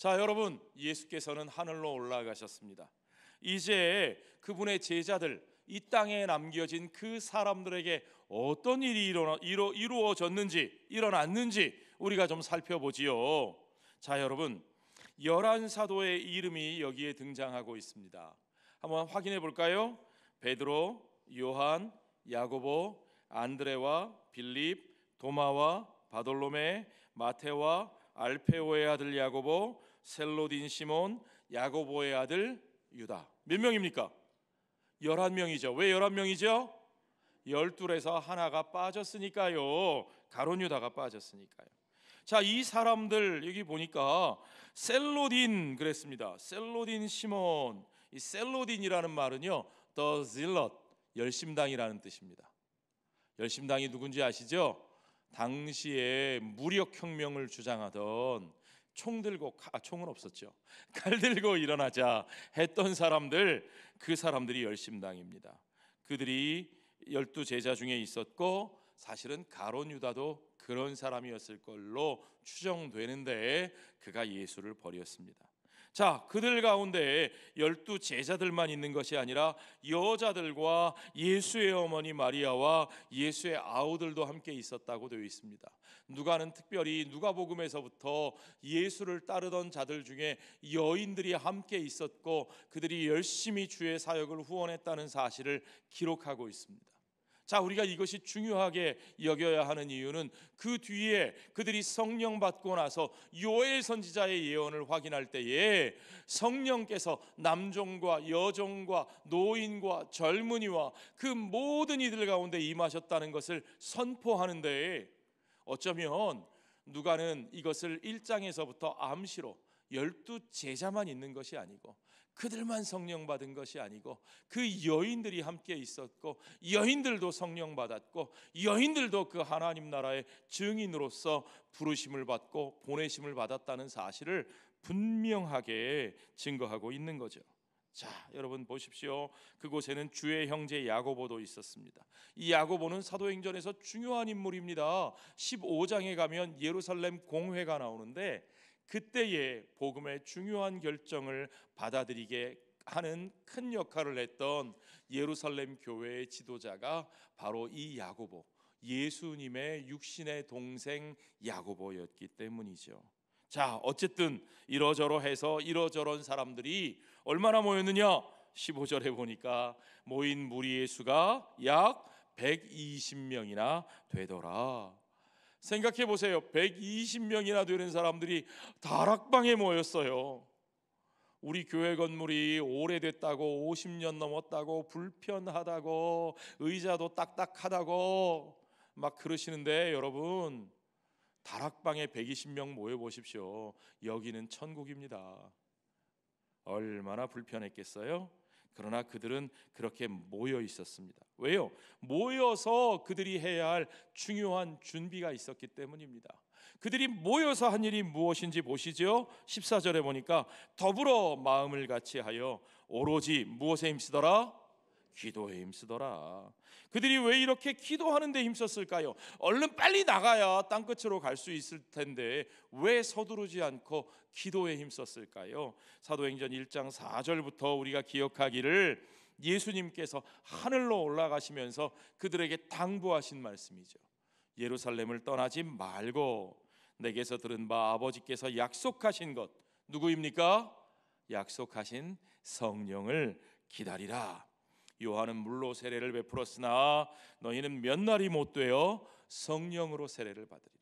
자, 여러분, 예수께서는 하늘로 올라가셨습니다. 이제 그분의 제자들, 이 땅에 남겨진 그 사람들에게 어떤 일이 일어났는지 우리가 좀 살펴보지요. 자, 여러분, 11사도의 이름이 여기에 등장하고 있습니다. 한번 확인해 볼까요? 베드로, 요한, 야고보, 안드레와 빌립, 도마와 바돌로메, 마테와 알페오의 아들 야고보, 셀로딘 시몬, 야고보의 아들 유다. 몇 명입니까? 11명이죠. 왜 11명이죠? 12에서 하나가 빠졌으니까요. 가룟 유다가 빠졌으니까요. 자, 이 사람들 여기 보니까 셀로딘 그랬습니다. 셀로딘 시몬. 이 셀로딘이라는 말은요, The Zealot, 열심당이라는 뜻입니다. 열심당이 누군지 아시죠? 당시에 무력혁명을 주장하던 총은 없었죠. 칼 들고 일어나자 했던 사람들, 그 사람들이 열심당입니다. 그들이 12제자 중에 있었고, 사실은 가룟 유다도 그런 사람이었을 걸로 추정되는데 그가 예수를 버렸습니다. 자, 그들 가운데 12제자들만 있는 것이 아니라 여자들과 예수의 어머니 마리아와 예수의 아우들도 함께 있었다고 되어 있습니다. 누가는 특별히 누가복음에서부터 예수를 따르던 자들 중에 여인들이 함께 있었고 그들이 열심히 주의 사역을 후원했다는 사실을 기록하고 있습니다. 자, 우리가 이것이 중요하게 여겨야 하는 이유는 그 뒤에 그들이 성령 받고 나서 요엘 선지자의 예언을 확인할 때에 성령께서 남종과 여종과 노인과 젊은이와 그 모든 이들 가운데 임하셨다는 것을 선포하는데, 어쩌면 누가는 이것을 1장에서부터 암시로 12제자만 있는 것이 아니고 그들만 성령 받은 것이 아니고 그 여인들이 함께 있었고 여인들도 성령 받았고 여인들도 그 하나님 나라의 증인으로서 부르심을 받고 보내심을 받았다는 사실을 분명하게 증거하고 있는 거죠. 자, 여러분 보십시오. 그곳에는 주의 형제 야고보도 있었습니다. 이 야고보는 사도행전에서 중요한 인물입니다. 15장에 가면 예루살렘 공회가 나오는데 그때에 복음의 중요한 결정을 받아들이게 하는 큰 역할을 했던 예루살렘 교회의 지도자가 바로 이 야고보, 예수님의 육신의 동생 야고보였기 때문이죠. 자, 어쨌든 이러저러해서 이러저런 사람들이 얼마나 모였느냐? 15절에 보니까 모인 무리의 수가 약 120명이나 되더라. 생각해 보세요. 120명이나 되는 사람들이 다락방에 모였어요. 우리 교회 건물이 오래됐다고, 50년 넘었다고, 불편하다고, 의자도 딱딱하다고 막 그러시는데, 여러분, 다락방에 120명 모여 보십시오. 여기는 천국입니다. 얼마나 불편했겠어요? 그러나 그들은 그렇게 모여 있었습니다. 왜요? 모여서 그들이 해야 할 중요한 준비가 있었기 때문입니다. 그들이 모여서 한 일이 무엇인지 보시죠. 14절에 보니까 더불어 마음을 같이하여 오로지 무엇에 힘쓰더라? 기도에 힘쓰더라. 그들이 왜 이렇게 기도하는 데 힘썼을까요? 얼른 빨리 나가야 땅끝으로 갈 수 있을 텐데 왜 서두르지 않고 기도에 힘썼을까요? 사도행전 1장 4절부터 우리가 기억하기를 예수님께서 하늘로 올라가시면서 그들에게 당부하신 말씀이죠. 예루살렘을 떠나지 말고 내게서 들은 바 아버지께서 약속하신 것, 누구입니까? 약속하신 성령을 기다리라. 요한은 물로 세례를 베풀었으나 너희는 몇 날이 못 되어 성령으로 세례를 받으리라.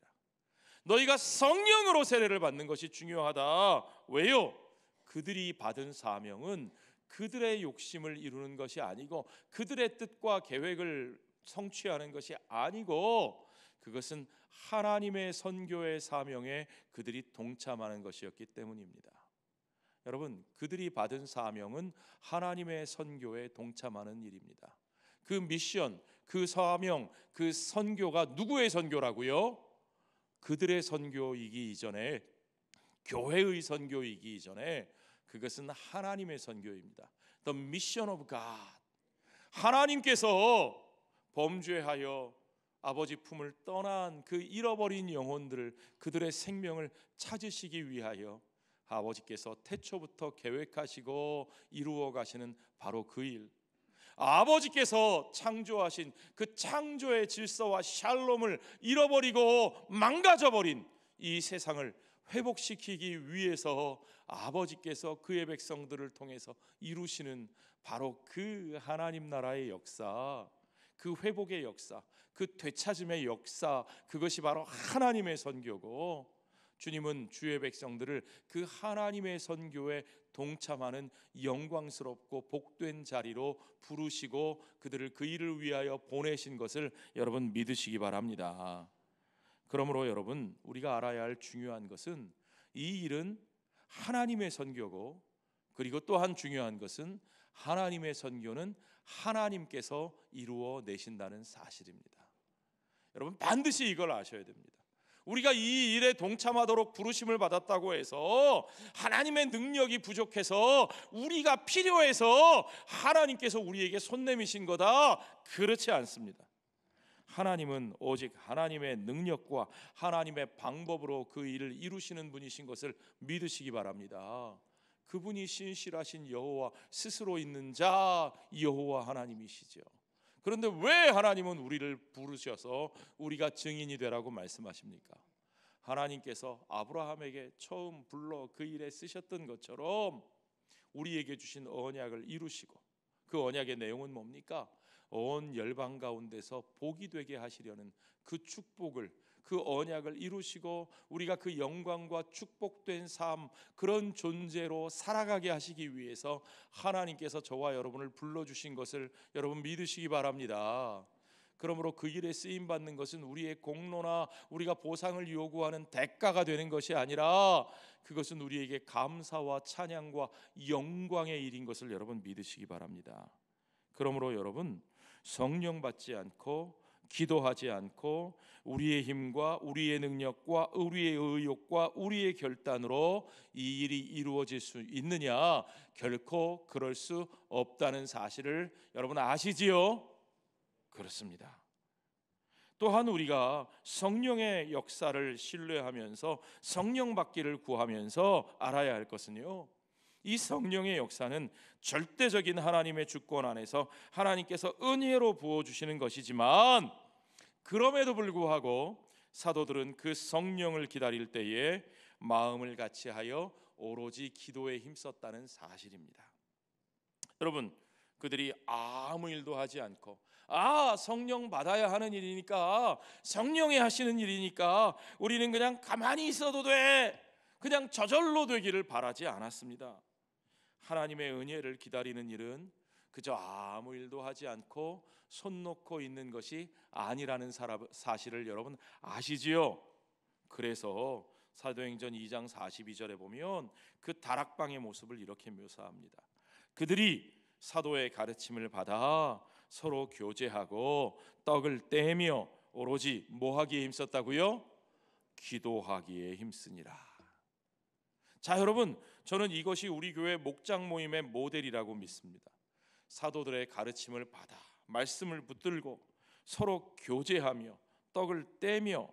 너희가 성령으로 세례를 받는 것이 중요하다. 왜요? 그들이 받은 사명은 그들의 욕심을 이루는 것이 아니고 그들의 뜻과 계획을 성취하는 것이 아니고 그것은 하나님의 선교의 사명에 그들이 동참하는 것이었기 때문입니다. 여러분, 그들이 받은 사명은 하나님의 선교에 동참하는 일입니다. 그 미션, 그 사명, 그 선교가 누구의 선교라고요? 그들의 선교이기 이전에, 교회의 선교이기 이전에 그것은 하나님의 선교입니다. The mission of God. 하나님께서 범죄하여 아버지 품을 떠난 그 잃어버린 영혼들을, 그들의 생명을 찾으시기 위하여 아버지께서 태초부터 계획하시고 이루어 가시는 바로 그 일, 아버지께서 창조하신 그 창조의 질서와 샬롬을 잃어버리고 망가져버린 이 세상을 회복시키기 위해서 아버지께서 그의 백성들을 통해서 이루시는 바로 그 하나님 나라의 역사, 그 회복의 역사, 그 되찾음의 역사, 그것이 바로 하나님의 선교고, 주님은 주의 백성들을 그 하나님의 선교에 동참하는 영광스럽고 복된 자리로 부르시고 그들을 그 일을 위하여 보내신 것을 여러분 믿으시기 바랍니다. 그러므로 여러분, 우리가 알아야 할 중요한 것은 이 일은 하나님의 선교고, 그리고 또한 중요한 것은 하나님의 선교는 하나님께서 이루어 내신다는 사실입니다. 여러분 반드시 이걸 아셔야 됩니다. 우리가 이 일에 동참하도록 부르심을 받았다고 해서 하나님의 능력이 부족해서, 우리가 필요해서 하나님께서 우리에게 손 내미신 거다, 그렇지 않습니다. 하나님은 오직 하나님의 능력과 하나님의 방법으로 그 일을 이루시는 분이신 것을 믿으시기 바랍니다. 그분이 신실하신 여호와, 스스로 있는 자 여호와 하나님이시죠. 그런데 왜 하나님은 우리를 부르셔서 우리가 증인이 되라고 말씀하십니까? 하나님께서 아브라함에게 처음 불러 그 일에 쓰셨던 것처럼 우리에게 주신 언약을 이루시고, 그 언약의 내용은 뭡니까? 온 열방 가운데서 복이 되게 하시려는 그 축복을, 그 언약을 이루시고 우리가 그 영광과 축복된 삶, 그런 존재로 살아가게 하시기 위해서 하나님께서 저와 여러분을 불러주신 것을 여러분 믿으시기 바랍니다. 그러므로 그 일에 쓰임 받는 것은 우리의 공로나 우리가 보상을 요구하는 대가가 되는 것이 아니라, 그것은 우리에게 감사와 찬양과 영광의 일인 것을 여러분 믿으시기 바랍니다. 그러므로 여러분, 성령 받지 않고 기도하지 않고 우리의 힘과 우리의 능력과 우리의 의욕과 우리의 결단으로 이 일이 이루어질 수 있느냐? 결코 그럴 수 없다는 사실을 여러분 아시지요? 그렇습니다. 또한 우리가 성령의 역사를 신뢰하면서 성령 받기를 구하면서 알아야 할 것은요, 이 성령의 역사는 절대적인 하나님의 주권 안에서 하나님께서 은혜로 부어주시는 것이지만, 그럼에도 불구하고 사도들은 그 성령을 기다릴 때에 마음을 같이하여 오로지 기도에 힘썼다는 사실입니다. 여러분, 그들이 아무 일도 하지 않고, 성령 받아야 하는 일이니까, 성령이 하시는 일이니까 우리는 그냥 가만히 있어도 돼, 그냥 저절로 되기를 바라지 않았습니다. 하나님의 은혜를 기다리는 일은 그저 아무 일도 하지 않고 손 놓고 있는 것이 아니라는 사실을 여러분 아시지요? 그래서 사도행전 2장 42절에 보면 그 다락방의 모습을 이렇게 묘사합니다. 그들이 사도의 가르침을 받아 서로 교제하고 떡을 떼며 오로지 뭐 하기에 힘썼다고요? 기도하기에 힘쓰니라. 자, 여러분, 저는 이것이 우리 교회 목장 모임의 모델이라고 믿습니다. 사도들의 가르침을 받아 말씀을 붙들고 서로 교제하며 떡을 떼며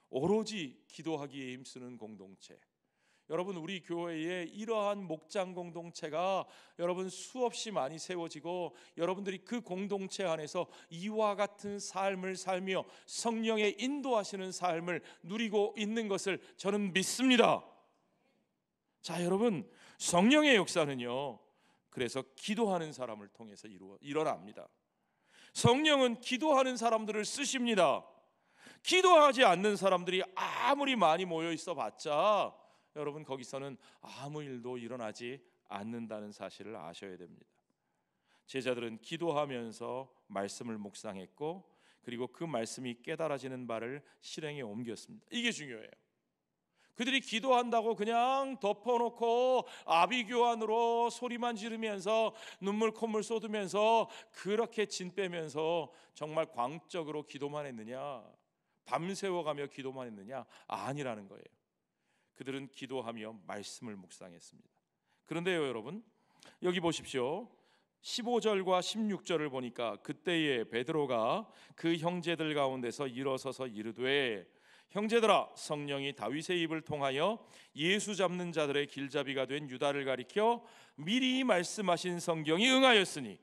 오로지 기도하기에 힘쓰는 공동체. 여러분, 우리 교회에 이러한 목장 공동체가 여러분 수없이 많이 세워지고, 여러분들이 그 공동체 안에서 이와 같은 삶을 살며 성령의 인도하시는 삶을 누리고 있는 것을 저는 믿습니다. 자, 여러분, 성령의 역사는요, 그래서 기도하는 사람을 통해서 일어납니다. 성령은 기도하는 사람들을 쓰십니다. 기도하지 않는 사람들이 아무리 많이 모여 있어 봤자 여러분 거기서는 아무 일도 일어나지 않는다는 사실을 아셔야 됩니다. 제자들은 기도하면서 말씀을 묵상했고, 그리고 그 말씀이 깨달아지는 바를 실행에 옮겼습니다. 이게 중요해요. 그들이 기도한다고 그냥 덮어놓고 아비규환으로 소리만 지르면서 눈물 콧물 쏟으면서 그렇게 진 빼면서 정말 광적으로 기도만 했느냐, 밤새워가며 기도만 했느냐? 아니라는 거예요. 그들은 기도하며 말씀을 묵상했습니다. 그런데요, 여러분, 여기 보십시오. 15절과 16절을 보니까 그때에 베드로가 그 형제들 가운데서 일어서서 이르되, 형제들아, 성령이 다윗의 입을 통하여 예수 잡는 자들의 길잡이가 된 유다를 가리켜 미리 말씀하신 성경이 응하였으니.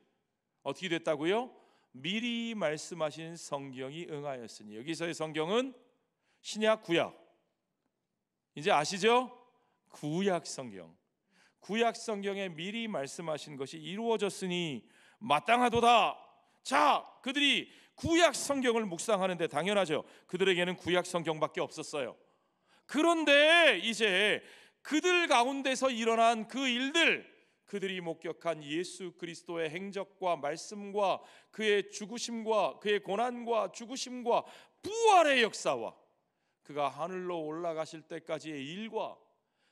어떻게 됐다고요? 미리 말씀하신 성경이 응하였으니. 여기서의 성경은 신약, 구약. 이제 아시죠? 구약 성경. 구약 성경에 미리 말씀하신 것이 이루어졌으니 마땅하도다. 자, 그들이 구약 성경을 묵상하는데 당연하죠. 그들에게는 구약 성경밖에 없었어요. 그런데 이제 그들 가운데서 일어난 그 일들, 그들이 목격한 예수 그리스도의 행적과 말씀과 그의 죽으심과 그의 고난과 죽으심과 부활의 역사와 그가 하늘로 올라가실 때까지의 일과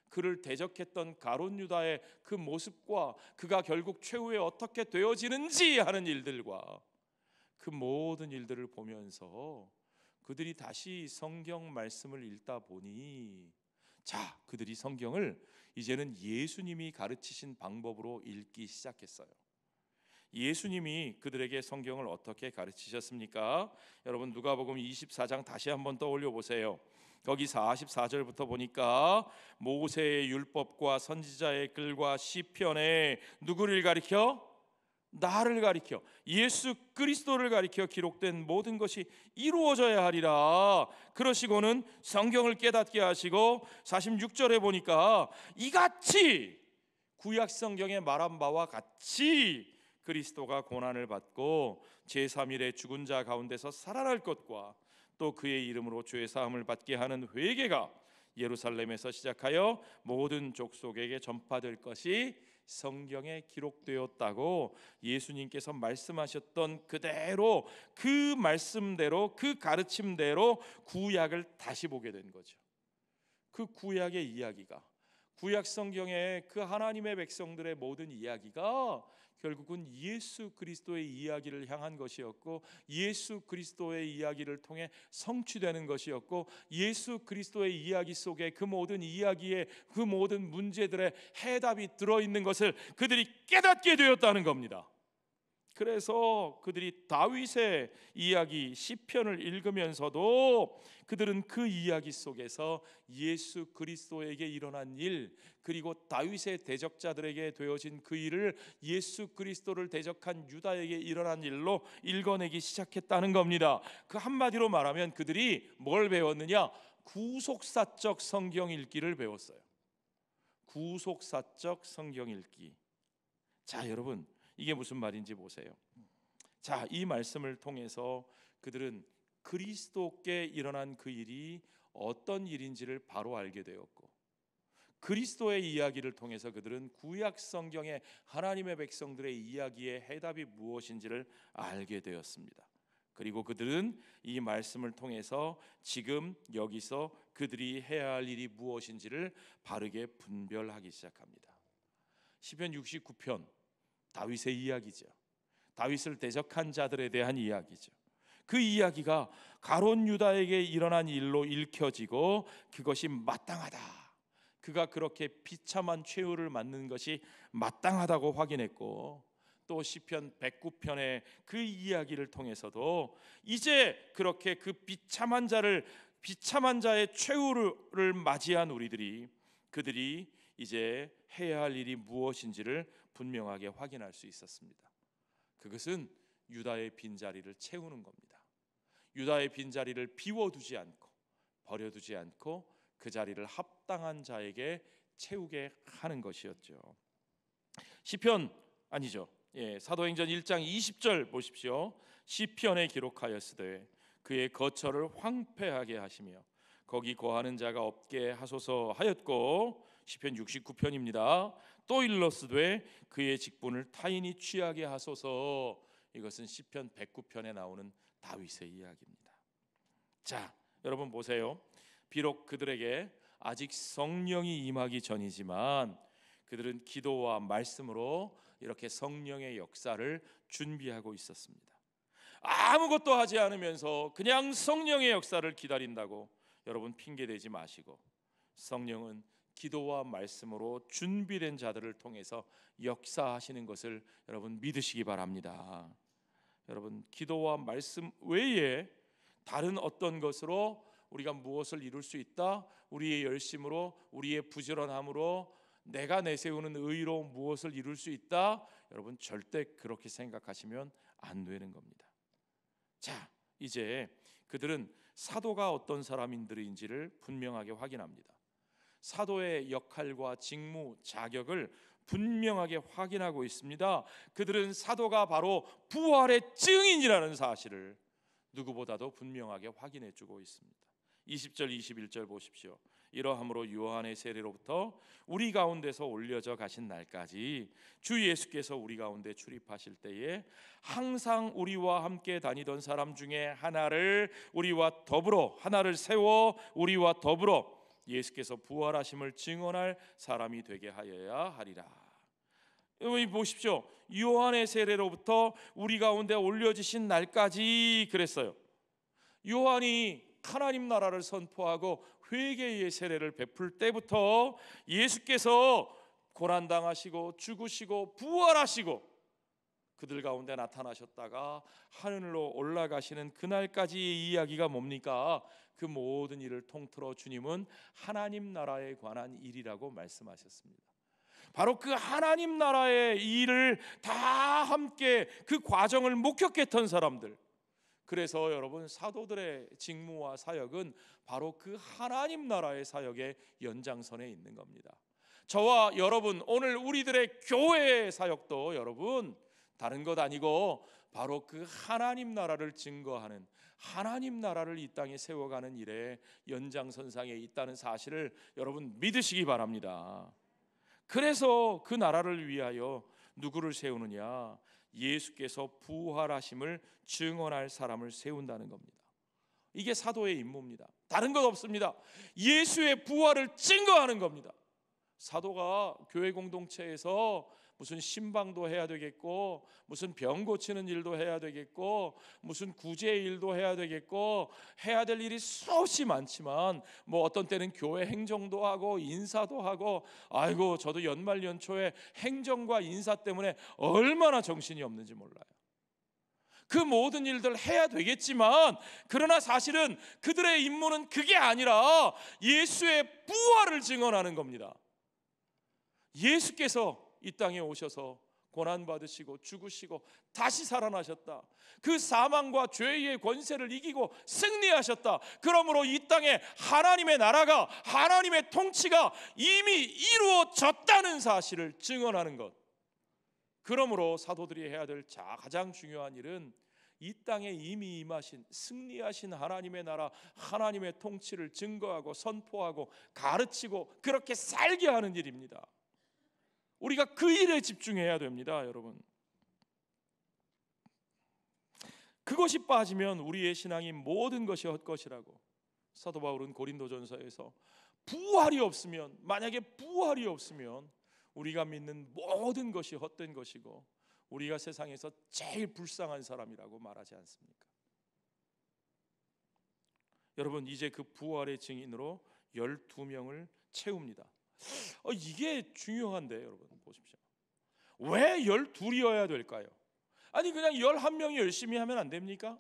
그를 대적했던 가룟 유다의 그 모습과 그가 결국 최후에 어떻게 되어지는지 하는 일들과 그 모든 일들을 보면서 그들이 다시 성경 말씀을 읽다 보니, 자, 그들이 성경을 이제는 예수님이 가르치신 방법으로 읽기 시작했어요. 예수님이 그들에게 성경을 어떻게 가르치셨습니까? 여러분, 누가복음 24장 다시 한번 떠올려 보세요. 거기 44절부터 보니까 모세의 율법과 선지자의 글과 시편에 누구를 가리켜? 나를 가리켜, 예수 그리스도를 가리켜 기록된 모든 것이 이루어져야 하리라. 그러시고는 성경을 깨닫게 하시고 46절에 보니까 이같이 구약 성경에 말한 바와 같이 그리스도가 고난을 받고 제3일에 죽은 자 가운데서 살아날 것과 또 그의 이름으로 죄 사함을 받게 하는 회개가 예루살렘에서 시작하여 모든 족속에게 전파될 것이 성경에 기록되었다고 예수님께서 말씀하셨던 그대로, 그 말씀대로, 그 가르침대로 구약을 다시 보게 된 거죠. 그 구약의 이야기가, 구약 성경의 그 하나님의 백성들의 모든 이야기가 결국은 예수 그리스도의 이야기를 향한 것이었고, 예수 그리스도의 이야기를 통해 성취되는 것이었고, 예수 그리스도의 이야기 속에 그 모든 이야기의 그 모든 문제들의 해답이 들어있는 것을 그들이 깨닫게 되었다는 겁니다. 그래서 그들이 다윗의 이야기 시편을 읽으면서도 그들은 그 이야기 속에서 예수 그리스도에게 일어난 일, 그리고 다윗의 대적자들에게 되어진 그 일을 예수 그리스도를 대적한 유다에게 일어난 일로 읽어내기 시작했다는 겁니다. 그 한마디로 말하면 그들이 뭘 배웠느냐? 구속사적 성경 읽기를 배웠어요. 구속사적 성경 읽기. 자, 여러분, 이게 무슨 말인지 보세요. 자, 이 말씀을 통해서 그들은 그리스도께 일어난 그 일이 어떤 일인지를 바로 알게 되었고, 그리스도의 이야기를 통해서 그들은 구약 성경의 하나님의 백성들의 이야기의 해답이 무엇인지를 알게 되었습니다. 그리고 그들은 이 말씀을 통해서 지금 여기서 그들이 해야 할 일이 무엇인지를 바르게 분별하기 시작합니다. 시편 69편 다윗의 이야기죠. 다윗을 대적한 자들에 대한 이야기죠. 그 이야기가 가룟 유다에게 일어난 일로 읽혀지고 그것이 마땅하다, 그가 그렇게 비참한 최후를 맞는 것이 마땅하다고 확인했고, 또 시편 109편의 그 이야기를 통해서도 이제 그렇게 그 비참한 자의 최후를 맞이한 그들이 이제 해야 할 일이 무엇인지를 분명하게 확인할 수 있었습니다. 그것은 유다의 빈자리를 채우는 겁니다. 유다의 빈자리를 비워두지 않고 버려두지 않고 그 자리를 합당한 자에게 채우게 하는 것이었죠. 사도행전 1장 20절 보십시오. 시편에 기록하였으되 그의 거처를 황폐하게 하시며 거기 거하는 자가 없게 하소서 하였고, 시편 69편입니다. 또 일러스되 그의 직분을 타인이 취하게 하소서. 이것은 시편 109편에 나오는 다윗의 이야기입니다. 자, 여러분 보세요. 비록 그들에게 아직 성령이 임하기 전이지만 그들은 기도와 말씀으로 이렇게 성령의 역사를 준비하고 있었습니다. 아무것도 하지 않으면서 그냥 성령의 역사를 기다린다고 여러분 핑계대지 마시고, 성령은 기도와 말씀으로 준비된 자들을 통해서 역사하시는 것을 여러분 믿으시기 바랍니다. 여러분, 기도와 말씀 외에 다른 어떤 것으로 우리가 무엇을 이룰 수 있다? 우리의 열심으로, 우리의 부지런함으로 내가 내세우는 의로 무엇을 이룰 수 있다? 여러분 절대 그렇게 생각하시면 안 되는 겁니다. 자, 이제 그들은 사도가 어떤 사람인들인지를 분명하게 확인합니다. 사도의 역할과 직무, 자격을 분명하게 확인하고 있습니다. 그들은 사도가 바로 부활의 증인이라는 사실을 누구보다도 분명하게 확인해 주고 있습니다. 20절 21절 보십시오. 이러함으로 요한의 세례로부터 우리 가운데서 올려져 가신 날까지 주 예수께서 우리 가운데 출입하실 때에 항상 우리와 함께 다니던 사람 중에 하나를 세워 우리와 더불어 예수께서 부활하심을 증언할 사람이 되게 하여야 하리라. 여러분 보십시오. 요한의 세례로부터 우리 가운데 올려지신 날까지 그랬어요. 요한이 하나님 나라를 선포하고 회개의 세례를 베풀 때부터 예수께서 고난당하시고 죽으시고 부활하시고 그들 가운데 나타나셨다가 하늘로 올라가시는 그날까지의 이야기가 뭡니까? 그 모든 일을 통틀어 주님은 하나님 나라에 관한 일이라고 말씀하셨습니다. 바로 그 하나님 나라의 일을 다 함께 그 과정을 목격했던 사람들, 그래서 여러분 사도들의 직무와 사역은 바로 그 하나님 나라의 사역의 연장선에 있는 겁니다. 저와 여러분 오늘 우리들의 교회의 사역도 여러분 다른 것 아니고 바로 그 하나님 나라를 증거하는, 하나님 나라를 이 땅에 세워가는 일에 연장선상에 있다는 사실을 여러분 믿으시기 바랍니다. 그래서 그 나라를 위하여 누구를 세우느냐? 예수께서 부활하심을 증언할 사람을 세운다는 겁니다. 이게 사도의 임무입니다. 다른 것 없습니다. 예수의 부활을 증거하는 겁니다. 사도가 교회 공동체에서 무슨 신방도 해야 되겠고, 무슨 병 고치는 일도 해야 되겠고, 무슨 구제 일도 해야 되겠고, 해야 될 일이 수없이 많지만 뭐 어떤 때는 교회 행정도 하고 인사도 하고, 아이고 저도 연말 연초에 행정과 인사 때문에 얼마나 정신이 없는지 몰라요. 그 모든 일들 해야 되겠지만, 그러나 사실은 그들의 임무는 그게 아니라 예수의 부활을 증언하는 겁니다. 예수께서 이 땅에 오셔서 고난받으시고 죽으시고 다시 살아나셨다. 그 사망과 죄의 권세를 이기고 승리하셨다. 그러므로 이 땅에 하나님의 나라가, 하나님의 통치가 이미 이루어졌다는 사실을 증언하는 것. 그러므로 사도들이 해야 될 가장 중요한 일은 이 땅에 이미 임하신, 승리하신 하나님의 나라, 하나님의 통치를 증거하고 선포하고 가르치고 그렇게 살게 하는 일입니다. 우리가 그 일에 집중해야 됩니다, 여러분. 그것이 빠지면 우리의 신앙이 모든 것이 헛것이라고 사도 바울은 고린도전서에서 부활이 없으면, 만약에 부활이 없으면 우리가 믿는 모든 것이 헛된 것이고 우리가 세상에서 제일 불쌍한 사람이라고 말하지 않습니까? 여러분 이제 그 부활의 증인으로 12명을 채웁니다. 이게 중요한데 여러분 보십시오. 왜 12이어야 될까요? 아니 그냥 11명이 열심히 하면 안 됩니까?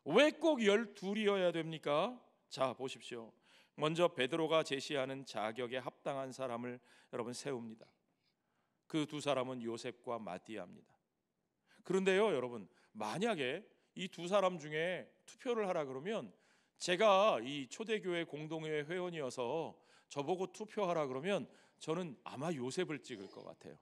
왜 꼭 12이어야 됩니까? 자 보십시오. 먼저 베드로가 제시하는 자격에 합당한 사람을 여러분 세웁니다. 그 두 사람은 요셉과 마띠아입니다. 그런데요 여러분, 만약에 이 두 사람 중에 투표를 하라 그러면, 제가 이 초대교회 공동회 회원이어서 저보고 투표하라 그러면 저는 아마 요셉을 찍을 것 같아요.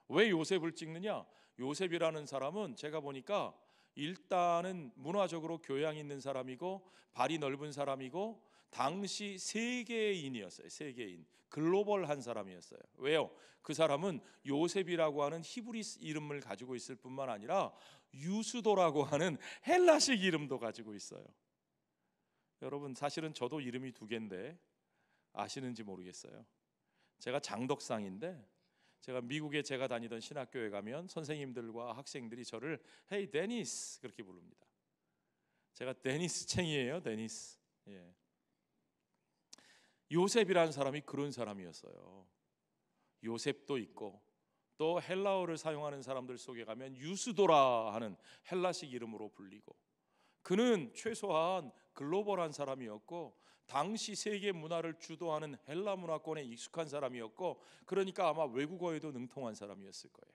왜 요셉을 찍느냐? 요셉이라는 사람은 제가 보니까 일단은 문화적으로 교양 있는 사람이고 발이 넓은 사람이고 당시 세계인이었어요. 세계인, 글로벌한 사람이었어요. 왜요? 그 사람은 요셉이라고 하는 히브리 이름을 가지고 있을 뿐만 아니라 유스도라고 하는 헬라식 이름도 가지고 있어요. 여러분 사실은 저도 이름이 두 개인데 아시는지 모르겠어요. 제가 장덕상인데, 제가 미국에 제가 다니던 신학교에 가면 선생님들과 학생들이 저를 헤이 데니스 그렇게 부릅니다. 제가 데니스 챙이에요. 데니스. 예. 요셉이라는 사람이 그런 사람이었어요. 요셉도 있고 또 헬라어를 사용하는 사람들 속에 가면 유스도라 하는 헬라식 이름으로 불리고, 그는 최소한 글로벌한 사람이었고 당시 세계 문화를 주도하는 헬라 문화권에 익숙한 사람이었고 그러니까 아마 외국어에도 능통한 사람이었을 거예요.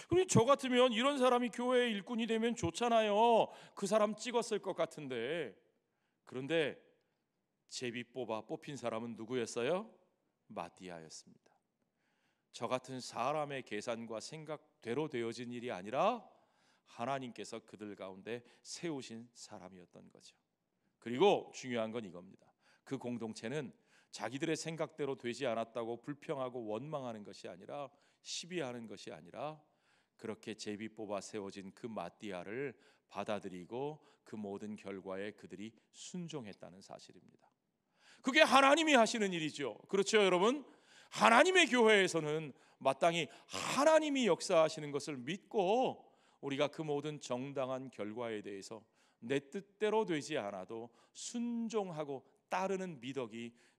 그러니 저 같으면 이런 사람이 교회의 일꾼이 되면 좋잖아요. 그 사람 찍었을 것 같은데 그런데 제비 뽑힌 사람은 누구였어요? 마띠아였습니다. 저 같은 사람의 계산과 생각대로 되어진 일이 아니라 하나님께서 그들 가운데 세우신 사람이었던 거죠. 그리고 중요한 건 이겁니다. 그 공동체는 자기들의 생각대로 되지 않았다고 불평하고 원망하는 것이 아니라 시비하는 것이 아니라 그렇게 제비 뽑아 세워진 그 마띠아를 받아들이고 그 모든 결과에 그들이 순종했다는 사실입니다. 그게 하나님이 하시는 일이죠. 그렇죠, 여러분? 하나님의 교회에서는 마땅히 하나님이 역사하시는 것을 믿고 우리가 그 모든 정당한 결과에 대해서 내 뜻대로 되지 않아도 순종하고 따르는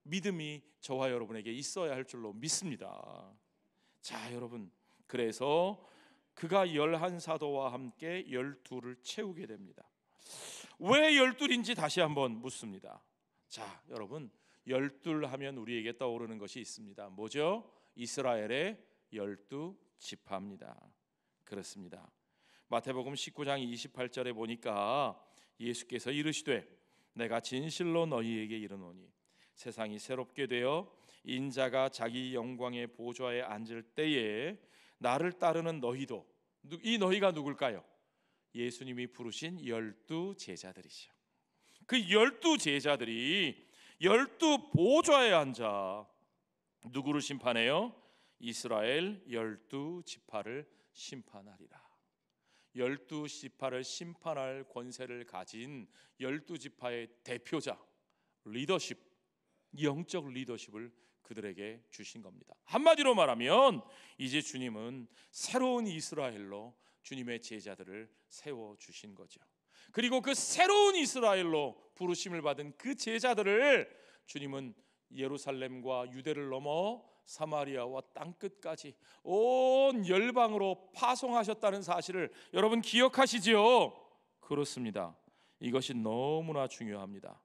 믿음이 저와 여러분에게 있어야 할 줄로 믿습니다. 자, 여러분, 그래서 그가 11사도와 함께 12를 채우게 됩니다. 왜 12인지 다시 한번 묻습니다. 자, 여러분, 12 하면 우리에게 떠오르는 것이 있습니다. 뭐죠? 이스라엘의 12지파입니다. 그렇습니다. 마태복음 19장 28절에 보니까 예수께서 이르시되 내가 진실로 너희에게 이르노니 세상이 새롭게 되어 인자가 자기 영광의 보좌에 앉을 때에 나를 따르는 너희도, 이 너희가 누굴까요? 예수님이 부르신 12 제자들이죠. 그 12 제자들이 12 보좌에 앉아 누구를 심판해요? 이스라엘 12지파를 심판하리라. 12지파를 심판할 권세를 가진 12지파의 대표자, 리더십, 영적 리더십을 그들에게 주신 겁니다. 한마디로 말하면 이제 주님은 새로운 이스라엘로 주님의 제자들을 세워주신 거죠. 그리고 그 새로운 이스라엘로 부르심을 받은 그 제자들을 주님은 예루살렘과 유대를 넘어 사마리아와 땅끝까지 온 열방으로 파송하셨다는 사실을 여러분 기억하시지요? 그렇습니다. 이것이 너무나 중요합니다.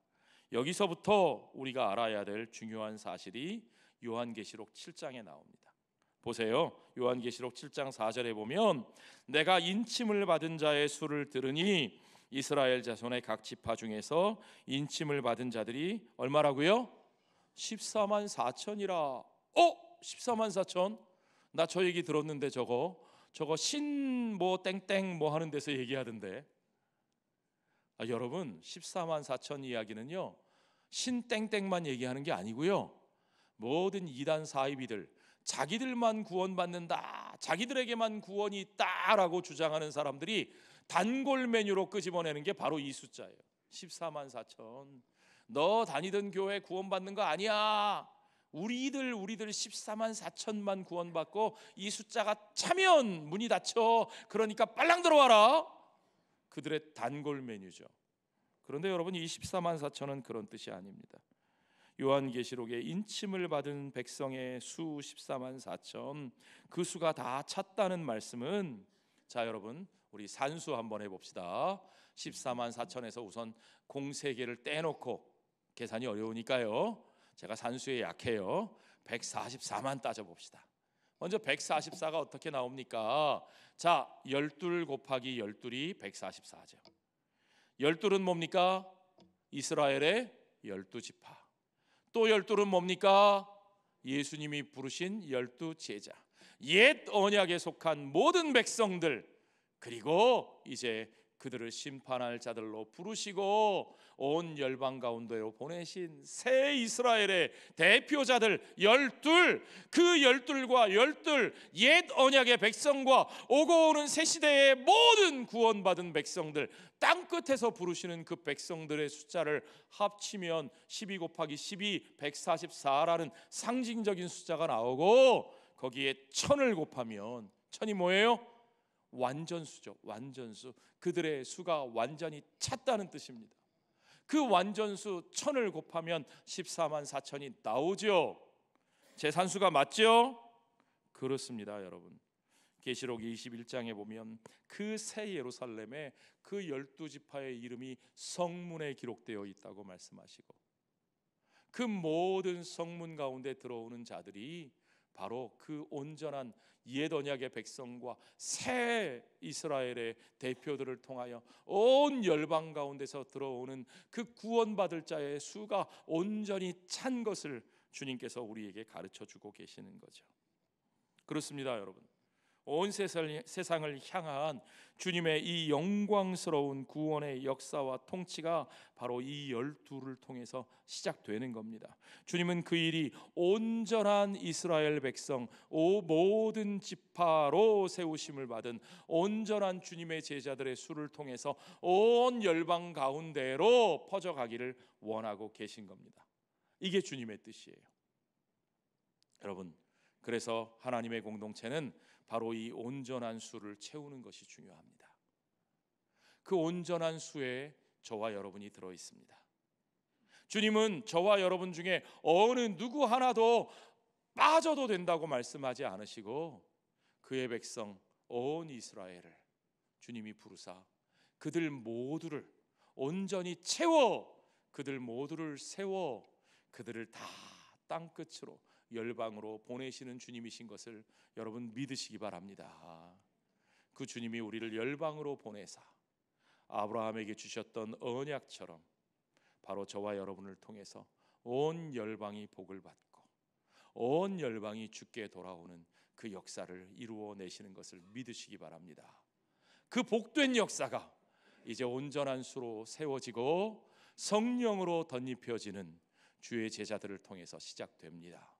여기서부터 우리가 알아야 될 중요한 사실이 요한계시록 7장에 나옵니다. 보세요. 요한계시록 7장 4절에 보면 내가 인침을 받은 자의 수를 들으니 이스라엘 자손의 각 지파 중에서 인침을 받은 자들이 얼마라고요? 14만 4천이라. 14만 4천? 나 저 얘기 들었는데 저거 신 뭐 땡땡 뭐 하는 데서 얘기하던데. 여러분 14만 4천 이야기는요 신 땡땡만 얘기하는 게 아니고요, 모든 이단 사이비들 자기들만 구원받는다, 자기들에게만 구원이 있다라고 주장하는 사람들이 단골 메뉴로 끄집어내는 게 바로 이 숫자예요. 14만 4천. 너 다니던 교회 구원받는 거 아니야. 우리들 14만 4천만 구원받고 이 숫자가 차면 문이 닫혀. 그러니까 빨랑 들어와라. 그들의 단골 메뉴죠. 그런데 여러분 이 14만 4천은 그런 뜻이 아닙니다. 요한계시록에 인침을 받은 백성의 수 14만 4천, 그 수가 다 찼다는 말씀은, 자 여러분 우리 산수 한번 해봅시다. 14만 4천에서 우선 공세계를 떼놓고, 계산이 어려우니까요 제가 산수에 약해요. 144만 따져봅시다. 먼저 144가 어떻게 나옵니까? 자, 12 곱하기 12이 144죠. 12은 뭡니까? 이스라엘의 12지파. 또 12은 뭡니까? 예수님이 부르신 12제자, 옛 언약에 속한 모든 백성들, 그리고 이제 그들을 심판할 자들로 부르시고 온 열방 가운데로 보내신 새 이스라엘의 대표자들 12, 그 12과 12 옛 언약의 백성과 오고 오는 새 시대의 모든 구원받은 백성들, 땅끝에서 부르시는 그 백성들의 숫자를 합치면 12 곱하기 12 144라는 상징적인 숫자가 나오고, 거기에 1000을 곱하면 1000이 뭐예요? 완전수죠. 완전수. 그들의 수가 완전히 찼다는 뜻입니다. 그 완전수 1000을 곱하면 14만 4천이 나오죠. 제 산수가 맞죠? 그렇습니다, 여러분. 계시록 21장에 보면 그 새 예루살렘에 그 12지파의 이름이 성문에 기록되어 있다고 말씀하시고, 그 모든 성문 가운데 들어오는 자들이 바로 그 온전한 옛 언약의 백성과 새 이스라엘의 대표들을 통하여 온 열방 가운데서 들어오는 그 구원받을 자의 수가 온전히 찬 것을 주님께서 우리에게 가르쳐 주고 계시는 거죠. 그렇습니다, 여러분. 온 세상을 향한 주님의 이 영광스러운 구원의 역사와 통치가 바로 이 12를 통해서 시작되는 겁니다. 주님은 그 일이 온전한 이스라엘 백성 모든 지파로 세우심을 받은 온전한 주님의 제자들의 수를 통해서 온 열방 가운데로 퍼져가기를 원하고 계신 겁니다. 이게 주님의 뜻이에요. 여러분, 그래서 하나님의 공동체는 바로 이 온전한 수를 채우는 것이 중요합니다. 그 온전한 수에 저와 여러분이 들어 있습니다. 주님은 저와 여러분 중에 어느 누구 하나도 빠져도 된다고 말씀하지 않으시고, 그의 백성 온 이스라엘을 주님이 부르사 그들 모두를 온전히 채워, 그들 모두를 세워 그들을 다 땅끝으로 열방으로 보내시는 주님이신 것을 여러분 믿으시기 바랍니다. 그 주님이 우리를 열방으로 보내사 아브라함에게 주셨던 언약처럼 바로 저와 여러분을 통해서 온 열방이 복을 받고 온 열방이 주께 돌아오는 그 역사를 이루어 내시는 것을 믿으시기 바랍니다. 그 복된 역사가 이제 온전한 수로 세워지고 성령으로 덧입혀지는 주의 제자들을 통해서 시작됩니다.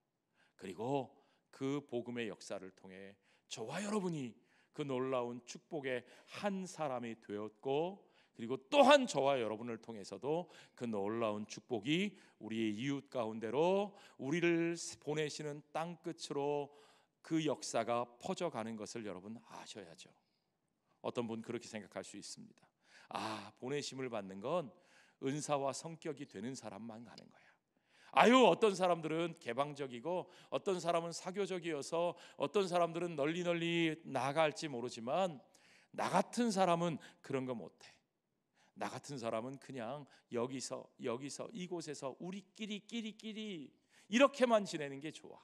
그리고 그 복음의 역사를 통해 저와 여러분이 그 놀라운 축복의 한 사람이 되었고, 그리고 또한 저와 여러분을 통해서도 그 놀라운 축복이 우리의 이웃 가운데로 우리를 보내시는 땅끝으로 그 역사가 퍼져가는 것을 여러분 아셔야죠. 어떤 분 그렇게 생각할 수 있습니다. 보내심을 받는 건 은사와 성격이 되는 사람만 가는 거야. 어떤 사람들은 개방적이고 어떤 사람은 사교적이어서 어떤 사람들은 널리 나아갈지 모르지만 나 같은 사람은 그런 거 못해. 나 같은 사람은 그냥 여기서 이곳에서 우리끼리 이렇게만 지내는 게 좋아.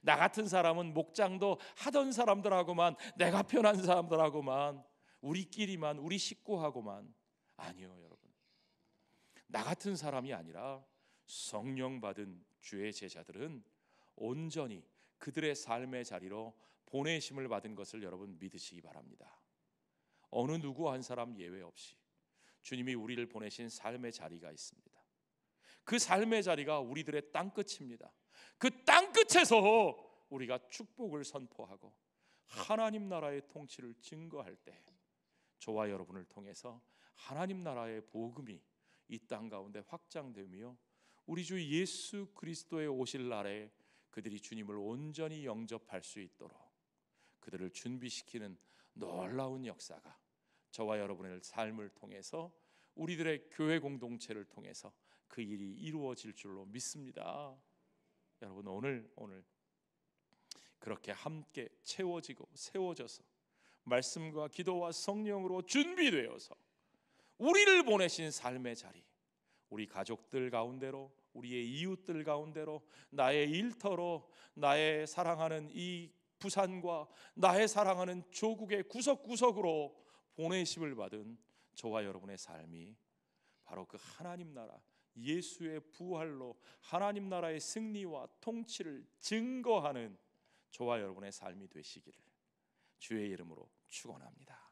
나 같은 사람은 목장도 하던 사람들하고만, 내가 편한 사람들하고만, 우리끼리만, 우리 식구하고만. 아니요, 여러분. 나 같은 사람이 아니라 성령 받은 주의 제자들은 온전히 그들의 삶의 자리로 보내심을 받은 것을 여러분 믿으시기 바랍니다. 어느 누구 한 사람 예외 없이 주님이 우리를 보내신 삶의 자리가 있습니다. 그 삶의 자리가 우리들의 땅끝입니다. 그 땅끝에서 우리가 축복을 선포하고 하나님 나라의 통치를 증거할 때 저와 여러분을 통해서 하나님 나라의 복음이 이 땅 가운데 확장되며 우리 주 예수 그리스도의 오실 날에 그들이 주님을 온전히 영접할 수 있도록 그들을 준비시키는 놀라운 역사가 저와 여러분의 삶을 통해서 우리들의 교회 공동체를 통해서 그 일이 이루어질 줄로 믿습니다. 여러분, 오늘 그렇게 함께 채워지고 세워져서 말씀과 기도와 성령으로 준비되어서 우리를 보내신 삶의 자리, 우리 가족들 가운데로, 우리의 이웃들 가운데로, 나의 일터로, 나의 사랑하는 이 부산과 나의 사랑하는 조국의 구석구석으로 보내심을 받은 저와 여러분의 삶이 바로 그 하나님 나라, 예수의 부활로 하나님 나라의 승리와 통치를 증거하는 저와 여러분의 삶이 되시기를 주의 이름으로 축원합니다.